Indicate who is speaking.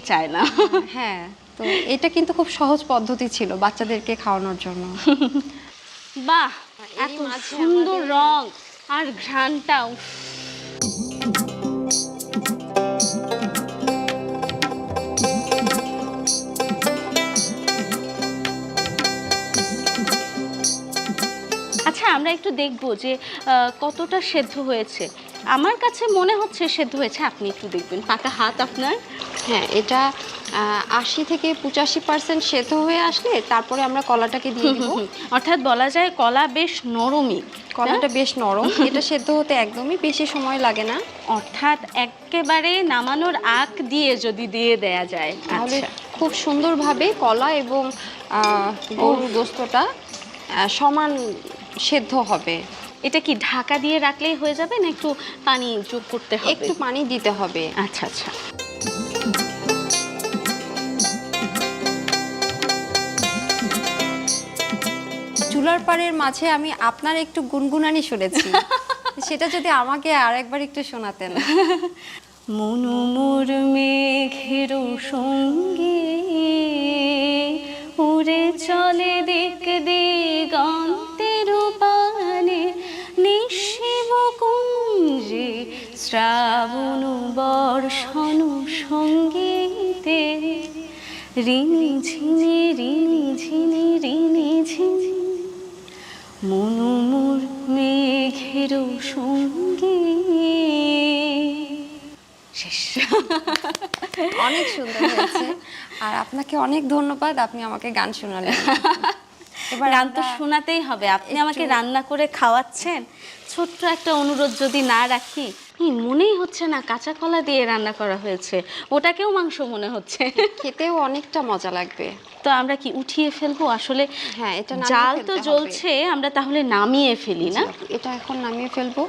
Speaker 1: চায় না।
Speaker 2: হ্যাঁ, তো এটা কিন্তু খুব সহজ পদ্ধতি ছিল বাচ্চাদেরকে খাওয়ানোর জন্য।
Speaker 1: বাহ,
Speaker 2: এরই
Speaker 1: এত
Speaker 2: মাঝে
Speaker 1: সুন্দর
Speaker 2: আমাদের-
Speaker 1: রং আর ঘ্রাণটাও। আচ্ছা, আমরা একটু দেখব যে কতটা সেদ্ধ হয়েছে। আমার কাছে মনে হচ্ছে সেদ্ধ হয়েছে, আপনি একটু দেখবেন। পাকা হাত আপনার।
Speaker 2: হ্যাঁ, এটা ৮০ থেকে ৮৫% সেদ্ধ হয়ে আসলে তারপরে আমরা কলাটাকে দিয়ে দিব।
Speaker 1: অর্থাৎ বলা যায় কলা বেশ নরমই।
Speaker 2: কলাটা বেশ নরম, এটা সেদ্ধ হতে একদমই বেশি সময় লাগে না।
Speaker 1: অর্থাৎ একেবারে নামানোর আগ দিয়ে যদি দিয়ে দেয়া যায়
Speaker 2: তাহলে
Speaker 1: আচ্ছা।
Speaker 2: খুব সুন্দরভাবে কলা এবং গরুর গোস্তটা সমান সেদ্ধ হবে।
Speaker 1: এটা কি ঢাকা দিয়ে রাখলেই হয়ে যাবে, না একটু পানি যোগ করতে হবে?
Speaker 2: একটু পানি দিতে হবে।
Speaker 1: আচ্ছা আচ্ছা।
Speaker 2: চুলার পাড়ের মাঝে আমি আপনার একটু গুনগুনানি শুনেছি, সেটা যদি আমাকে আরেকবার একটু শোনাতেন।
Speaker 1: মনু মোর মেঘের সঙ্গী, উড়ে চলে দিক দিগন্তের পানে, নিশিব কুঞ্জে শ্রাবণ বর্ষণ সঙ্গীতে, রিনি ঝিনি রিনি ঝিনি রিনি ঝিনি, মনু মোর মেঘের সঙ্গী। শেষ।
Speaker 2: অনেক সুন্দর হয়েছে, আর আপনাকে অনেক ধন্যবাদ, আপনি আমাকে গান শোনালেন।
Speaker 1: এবার গান তো শোনাতেই হবে, আপনি আমাকে রান্না করে খাওয়াচ্ছেন। ছোট্ট একটা অনুরোধ যদি না রাখি, মনেই হচ্ছে না কাঁচা কলা দিয়ে রান্না করা হয়েছে, ওটাকেও মাংস মনে হচ্ছে।
Speaker 2: খেতেও অনেকটা মজা লাগবে।
Speaker 1: তো আমরা কি উঠিয়ে ফেলবো আসলে?
Speaker 2: হ্যাঁ, এটা
Speaker 1: জাল তো জ্বলছে, আমরা তাহলে নামিয়ে ফেলি না?
Speaker 2: এটা এখন নামিয়ে ফেলবো।